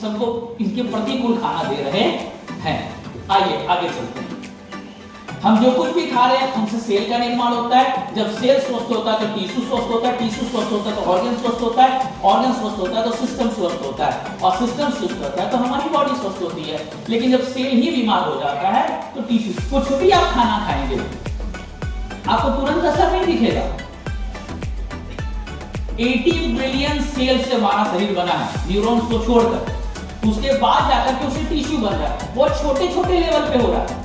सबको इनके प्रतिकूल खाना दे रहे हैं। आइए आगे चलते हैं। हम जो कुछ भी खा रहे हैं उनसे सेल का निर्माण होता है। जब सेल स्वस्थ होता है तो टिश्यू स्वस्थ होता है, टिश्यू स्वस्थ होता है तो ऑर्गन स्वस्थ होता है, ऑर्गन स्वस्थ होता है तो सिस्टम स्वस्थ होता है, और सिस्टम स्वस्थ होता है तो हमारी बॉडी स्वस्थ होती है। लेकिन जब सेल ही बीमार हो जाता है तो टिश्यू, कुछ भी आप खाना खाएंगे आपको तुरंत असर नहीं दिखेगा। 80 बिलियन सेल से हमारा शरीर बना है, न्यूरॉन्स को छोड़कर। उसके बाद जाकर के उसे टिश्यू बन रहा है, बहुत छोटे छोटे लेवल पे हो रहा है।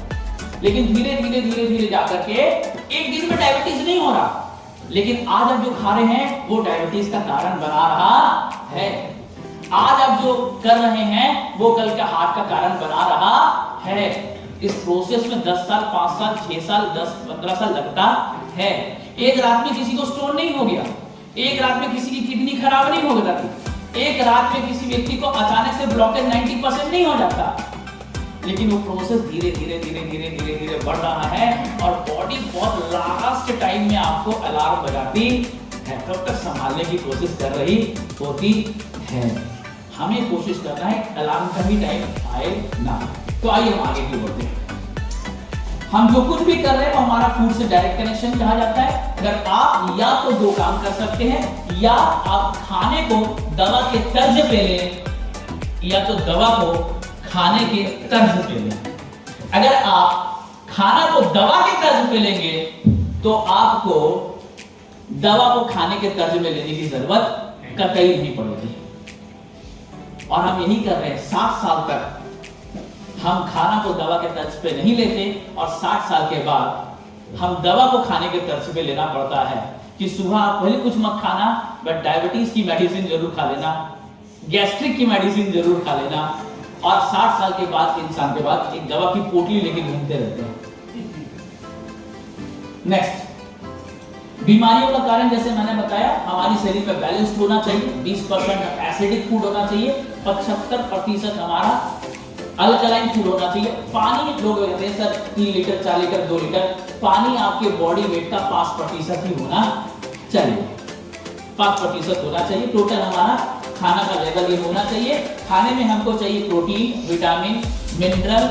लेकिन धीरे धीरे धीरे धीरे जाकर के एक दिन में डायबिटीज नहीं हो रहा, लेकिन आज आप जो खा रहे हैं वो डायबिटीज का कारण बना रहा है। आज आप जो कर रहे हैं वो कल का हार्ट का कारण बना रहा है। इस प्रोसेस में 10 साल, 5 साल, 6 साल, 10-15 साल लगता है। एक रात में किसी को स्टोन नहीं हो गया, एक रात में किसी की किडनी खराब नहीं हो जाती, एक रात में किसी व्यक्ति को अचानक से ब्लॉकेज 90% नहीं हो जाता। लेकिन वो प्रोसेस धीरे धीरे धीरे धीरे धीरे धीरे बढ़ रहा है और बॉडी बहुत लास्ट टाइम में आपको अलार्म बजाती है, तब तक संभालने की कोशिश कर रही होती है। हमें कोशिश करना है अलार्म का भी टाइम आए ना। तो आइए हम आगे की बढ़ते हैं। हम जो कुछ भी कर रहे हैं वो हमारा फूड से डायरेक्ट कनेक्शन कहा जाता है। अगर आप या तो दो काम कर सकते हैं, या आप खाने को दवा के तर्ज पे लें, या तो दवा को खाने के तर्ज पे लें। अगर आप खाना को दवा के तर्ज पे लेंगे तो आपको दवा को खाने के तर्ज में लेने की जरूरत कतई नहीं पड़ेगी। और हम यही कर रहे हैं। 60 साल तक हम खाना को दवा के तर्ज पे नहीं लेते, और 60 साल के बाद हम दवा को खाने के तर्ज पे लेना पड़ता है कि सुबह आप भले कुछ मत खाना, बट डायबिटीज की मेडिसिन जरूर खा लेना, गैस्ट्रिक की मेडिसिन जरूर खा लेना। और 60 साल के बाद इंसान के बाद एक दवा की पोटली लेके घूमते रहते हैं। नेक्स्ट, बीमारियों का कारण जैसे मैंने बताया, हमारी शरीर में बैलेंस्ड होना चाहिए। 20% एसिडिक फूड होना चाहिए, 75% हमारा अल्कलाइन फूड होना चाहिए। पानी, लोग कहते हैं सर 3 लीटर, 4 लीटर, 2 लीटर, पानी आपके बॉडी वेट का 5% ही होना चाहिए। 5% होना चाहिए। टोटल हमारा खाना का लेवल ये होना चाहिए। खाने में हमको चाहिए protein, vitamin, mineral,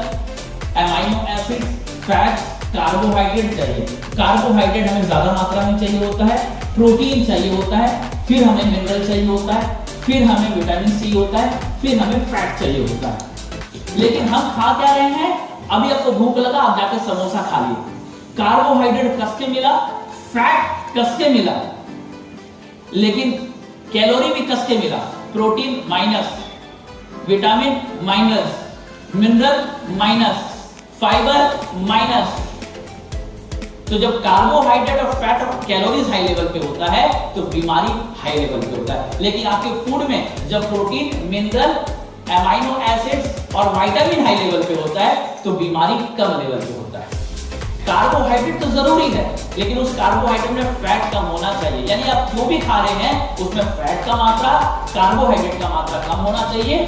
amino acid, fat, carbohydrate चाहिए। कार्बोहाइड्रेट हमें ज्यादा मात्रा में चाहिए होता है, प्रोटीन चाहिए होता है, फिर हमें मिनरल चाहिए होता है, फिर हमें विटामिन सी होता है, फिर हमें फैट चाहिए होता है। लेकिन हम खा क्या रहे हैं? अभी आपको भूख लगा, आप जाकर समोसा खा लिए, कार्बोहाइड्रेट कस के मिला, फैट कस के मिला, लेकिन कैलोरी भी कस के मिला। Protein minus, vitamin minus, mineral minus, fibre minus. तो जब कार्बोहाइड्रेट और फैट और कैलोरीज हाई लेवल पे होता है तो बीमारी हाई लेवल पे होता है। लेकिन आपके फूड में जब प्रोटीन, मिनरल, अमाइनो एसिड्स और विटामिन हाई लेवल पे होता है तो बीमारी कम लेवल पे होता है। कार्बोहाइड्रेट तो जरूरी है, लेकिन उस कार्बोहाइड्रेट में फैट कम होना चाहिए। यानी आप जो भी खा रहे हैं उसमें फैट का मात्रा, कार्बोहाइड्रेट का मात्रा कम होना चाहिए,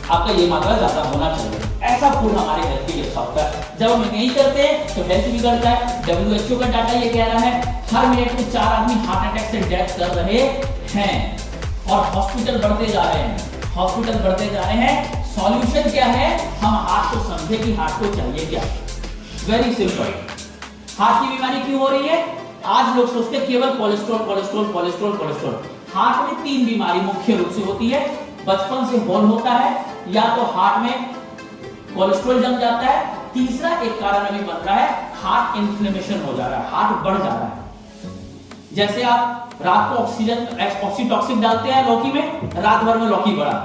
आपका ये मात्रा ज्यादा होना चाहिए। ऐसा फूड हमारे हेल्थ के लिए अच्छा होता है। जब हम नहीं करते तो हेल्थ बिगड़ता है। WHO का डाटा ये कह रहा है हर मिनट में 4 आदमी हार्ट अटैक से डेथ कर रहे हैं, और हॉस्पिटल बढ़ते जा रहे हैं, हॉस्पिटल बढ़ते जा रहे हैं। सॉल्यूशन क्या है? हम हार्ट को समझे कि हार्ट को चाहिए क्या। Very simple. हार्ट की बीमारी क्यों हो रही है? आज लोग सोचते हैं केवल cholesterol, cholesterol, cholesterol, cholesterol. Heart में 3 बीमारी मुख्य रूप से होती है। बचपन से होल होता है, या तो हार्ट में कोलेस्ट्रॉल जम जाता है, तीसरा एक कारण अभी बन रहा है, हार्ट इन्फ्लेमेशन हो जा रहा है, हार्ट बढ़ जा रहा है। जैसे आप रात को ऑक्सीटॉक्सिन डालते हैं लौकी में, रात भर में लौकी बढ़ा,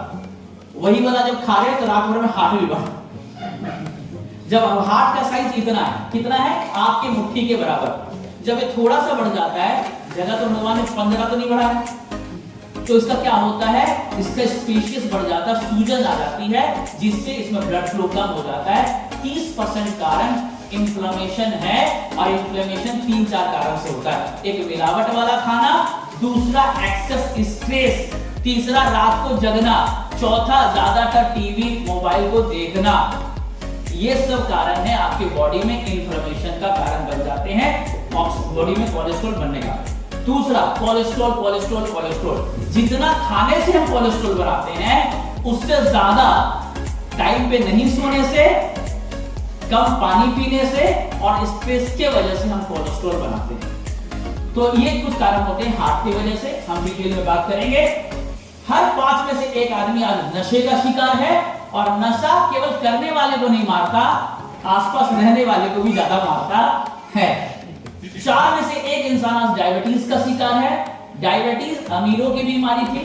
वही वाला जब खा रहे हैं तो रात भर में हार्ट भी बढ़ा। जब हार्ट का साइज इतना है, कितना है? आपके मुट्ठी के बराबर। जब ये थोड़ा सा बढ़ जाता है, जगह तो भगवान ने 15 तो नहीं बढ़ा है, तो इसका क्या होता है? इसका स्पेशियस बढ़ जाता है, सूजन आ जाती है, जिससे इसमें ब्लड फ्लो कम हो जाता है। 30% कारण इन्फ्लेमेशन है, और इन्फ्लेमेशन 3-4 कारण से होता है। एक मिलावट वाला खाना, दूसरा एक्सेस स्ट्रेस, तीसरा रात को जगना, चौथा ज्यादातर टीवी मोबाइल को देखना। ये सब कारण है आपके बॉडी में इन्फ्लेमेशन का कारण बन जाते हैं। बॉडी में कोलेस्ट्रॉल बनने का। दूसरा कोलेस्ट्रॉल कोलेस्ट्रॉल कोलेस्ट्रॉल, जितना खाने से हम कोलेस्ट्रॉल बनाते हैं उससे ज्यादा टाइम पे नहीं सोने से, कम पानी पीने से और स्ट्रेस के वजह से हम कोलेस्ट्रॉल बनाते हैं। तो ये कुछ कारण होते हैं हार्ट की वजह से, हम डिटेल में बात करेंगे। हर 5 में से एक आदमी आज नशे का शिकार है, और नशा केवल करने वाले को नहीं मारता, आसपास रहने वाले को भी ज्यादा मारता है। 4 में से एक इंसान आज डायबिटीज का शिकार है। डायबिटीज अमीरों की बीमारी थी,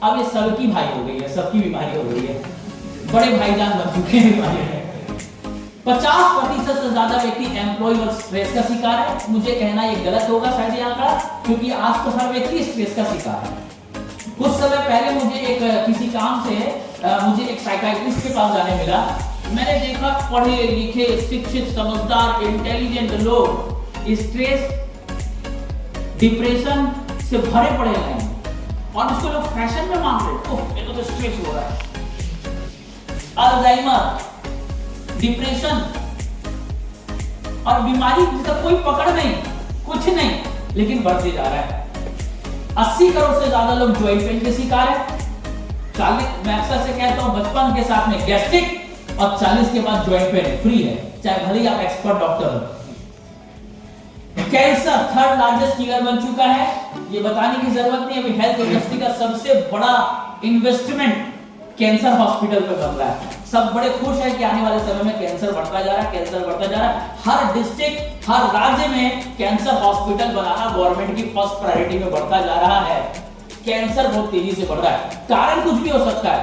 अब ये सबकी भाई हो गई है, सबकी बीमारी हो गई है, बड़े भाईजान बन चुके हैं बीमारी है। 50% से ज्यादा व्यक्ति एम्प्लॉय और स्ट्रेस का शिकार है। मुझे कहना ये गलत होगा शायद यहाँ का, क्योंकि आज तो हर व्यक्ति स्ट्रेस का शिकार है। कुछ समय पहले मुझे एक किसी काम से मुझे एक साइकियाट्रिस्ट के पास जाने मिला। मैंने देखा पढ़े लिखे शिक्षित समझदार इंटेलिजेंट लोग स्ट्रेस डिप्रेशन से भरे पड़े हैं, और उसको लोग फैशन में मान रहे हैं, मेरे को तो स्ट्रेस हो रहा है। अल्जाइमर, डिप्रेशन और बीमारी जिसका कोई पकड़ नहीं, कुछ नहीं, लेकिन बढ़ते जा रहा है। 80 करोड़ से ज्यादा लोग ज्वाइंट पेन के शिकार है। 40, मैं अक्सर से कहता हूं, 55 के साथ में गैस्ट्रिक और 40 के बाद ज्वाइंट पेन फ्री है, चाहे भले ही आप एक्सपर्ट डॉक्टर हो। कैंसर 3rd लार्जेस्ट किलर बन चुका है, ये बताने की जरूरत नहीं। अभी हेल्थ इंडस्ट्री का सबसे बड़ा इन्वेस्टमेंट कैंसर हॉस्पिटल पे बन रहा है। सब बड़े खुश हैं कि आने वाले समय में कैंसर बढ़ता जा रहा है, कैंसर बढ़ता जा रहा है। हर डिस्ट्रिक्ट, हर राज्य में कैंसर हॉस्पिटल बनाना गवर्नमेंट की फर्स्ट प्रायोरिटी में बढ़ता जा रहा है। कैंसर बहुत तेजी से बढ़ रहा है, कारण कुछ भी हो सकता है।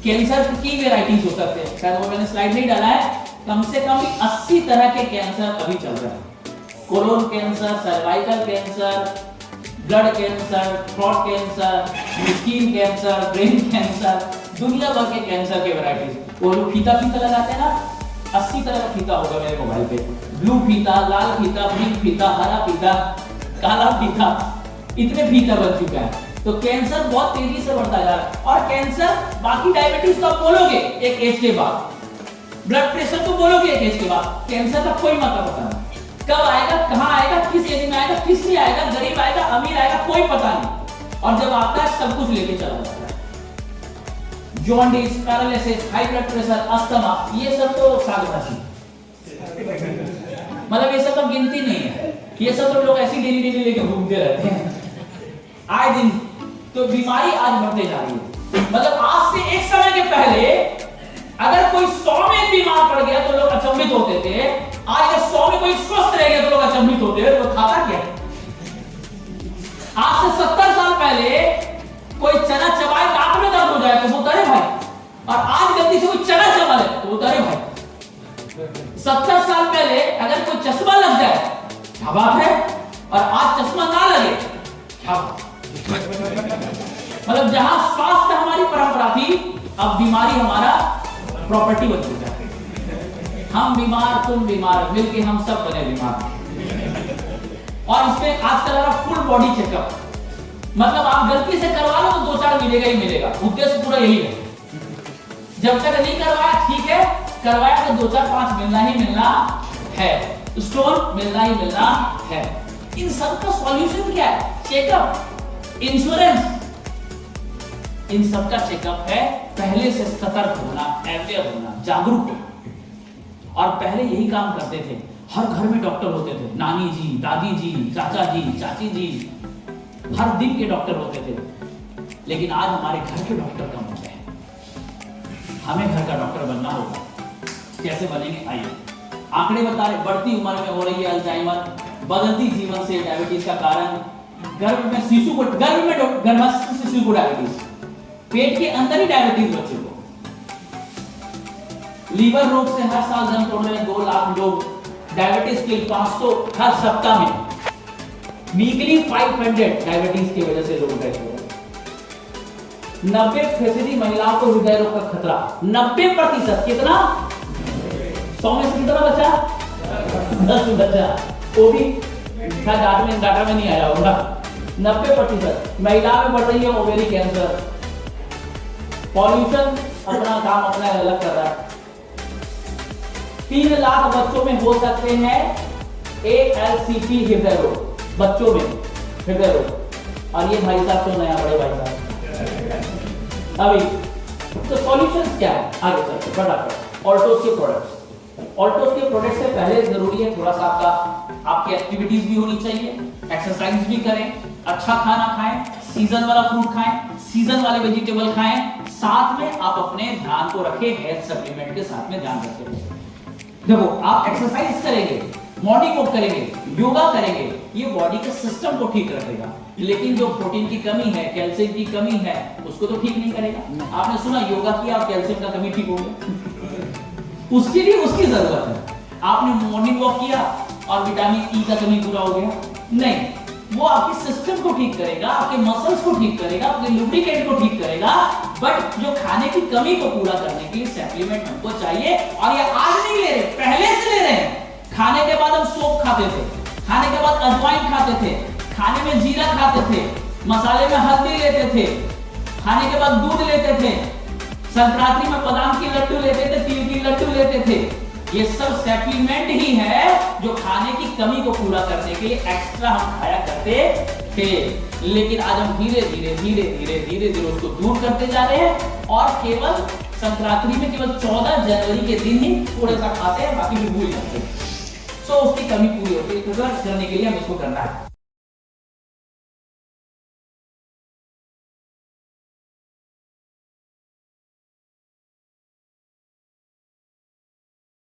कैंसर की वेराइटीज हो सकते हैं, शायद वो मैंने स्लाइड नहीं डाला है। कम से कम 80 तरह के कैंसर अभी चल रहे हैं। Colon cancer, cervical cancer, blood cancer, throat cancer, skin cancer, brain cancer, दुनिया भर के कैंसर के वैरायटीज। वो लोग फीता लगाते हैं ना, 80 तरह का फीता होगा मेरे मोबाइल पे। ब्लू फीता, लाल फीता, पिंक फीता, हरा फीता, काला फीता, इतने फीता बन चुका है। तो कैंसर बहुत तेजी से बढ़ता जा रहा है। और कैंसर, बाकी डायबिटीज तो आप बोलोगे एक एज के बाद, ब्लड प्रेशर तो बोलोगे एक एज के बाद, कैंसर का कोई मतलब पता नहीं। कब आएगा, कहां आएगा, किस एज में आएगा, किस लिए आएगा, गरीब आएगा, अमीर आएगा, कोई पता नहीं। और जब आता है सब कुछ लेके चला जाता है। Jaundice, paralysis, high blood pressure, asthma, ये सब तो सागवासी, मतलब ये सब तो गिनती नहीं है। ये सब तो लोग ऐसी डेली लेके घूमते रहते हैं आए दिन। तो बीमारी आज बढ़ते जा रही है। मतलब आज से एक समय के पहले अगर कोई 100 में बीमार पड़ गया तो लोग अचंभित होते थे। आज अगर 100 में कोई स्वस्थ रह गया तो लोग अचंभित होते हैं, वो खाता क्या है। आज से 70 साल पहले कोई चना चबाए तो आंख में दर्द हो जाए तो वो करे भाई, और आज गलती से कोई चना चबा ले तो वो करे भाई। 70 साल पहले अगर कोई चश्मा लग जाए क्या बात है, और आज चश्मा ना लगे क्या बात। मतलब जहां स्वास्थ्य हमारी परंपरा थी, अब बीमारी हमारा प्रॉपर्टी बन चुका है। हम बीमार, तुम बीमार, मिलके हम सब बने बीमार। और इसमें आजकल आ रहा फुल बॉडी चेकअप, मतलब आप गलती से करवा लो तो 2-4 मिलेगा ही मिलेगा। उद्देश्य पूरा यही है। जब तक नहीं करवाया ठीक है, करवाया तो 2-4-5 मिलना ही मिलना है, स्टोन मिलना ही मिलना है। इन सब का सॉल्यूशन क्या है? चेकअप, इंश्योरेंस, इन सब का चेकअप है पहले से सतर्क होना, अवेयर होना, जागरूक होना। और पहले यही काम करते थे, हर घर में डॉक्टर होते थे, नानी जी, दादी जी, चाचा जी, चाची जी, हर दिन के डॉक्टर होते थे। लेकिन आज हमारे घर के डॉक्टर कम हो गए हैं। हमें घर का डॉक्टर बनना होगा। कैसे बनेंगे आइए। आंकड़े बता रहे, बढ़ती उम्र में हो रही है अल्जाइमर, बदलती जीवन से डायबिटीज का कारण, गर्भ में शिशु को, गर्भस्थ शिशु को डायबिटीज, पेट के अंदर ही डायबिटीज बच्चे को, लीवर रोग से हर साल जन्म तोड़ रहे 2 लाख लोग, डायबिटीज के 500 हर सप्ताह में, वीकली 500 डायबिटीज की वजह से लोग डेथ हो रहे हैं। 90% महिलाओं को हृदय रोग का खतरा, 90%। कितना? 100 में से कितना बचा? 10 बचा, वो भी डाटा में नहीं आया होगा। 90% महिला में बढ़ रही है ओवेरी कैंसर। पॉल्यूशन अपना काम अपना अलग कर रहा है। 3 लाख बच्चों में हो सकते हैं ALCP हृदय रोग, बच्चों में हृदय रोग। और ये भाई साहब तो नया बड़े भाई साहब अभी। तो सॉल्यूशंस क्या है, आगे चलते फटाफट। ऑल्टोस के प्रोडक्ट्स, ऑल्टोस के प्रोडक्ट्स से पहले जरूरी है थोड़ा सा आपकी एक्टिविटीज भी होनी चाहिए, एक्सरसाइज भी करें, अच्छा खाना खाएं, सीजन वाला फ्रूट खाएं, सीजन वाले वेजिटेबल खाएं, साथ में आप अपने ध्यान को रखें, हेल्थ सप्लीमेंट के साथ में ध्यान रखें। देखो आप एक्सरसाइज करेंगे, मॉर्निंग वॉक करेंगे, योगा करेंगे, ये बॉडी के सिस्टम को ठीक रखेगा, लेकिन जो प्रोटीन की कमी है, कैल्शियम की कमी है, उसको तो ठीक नहीं करेगा। आपने सुना योगा किया और कैल्शियम का कमी ठीक हो गया, उसके लिए उसकी जरूरत है। आपने मॉर्निंग वॉक किया और विटामिन ई का कमी पूरा हो गया, नहीं, वो आपके सिस्टम को ठीक करेगा, आपके मसल्स को ठीक करेगा, आपके लुब्रिकेंट को ठीक करेगा, बट जो खाने की कमी को पूरा करने के लिए सप्लीमेंट हमको चाहिए। और ये आज नहीं ले रहे, पहले से ले रहे हैं। खाने के बाद हम सोप खाते थे, खाने के बाद अजवाइन खाते थे, खाने में जीरा खाते थे, मसाले में हल्दी लेते थे, खाने के बाद दूध लेते थे, संक्रांति में बादाम की लड्डू लेते थे, तिल की लड्डू लेते थे। ये सब सप्लीमेंट ही है जो खाने की कमी को पूरा करने के लिए एक्स्ट्रा हम खाया करते थे, लेकिन आज हम धीरे धीरे उसको दूर करते जा रहे हैं और केवल संक्रांति में केवल 14 जनवरी के दिन ही थोड़ा सा खाते हैं, बाकी भी भूल जाते हैं। सो उसकी कमी पूरी होती है, करने के लिए हम इसको करना है।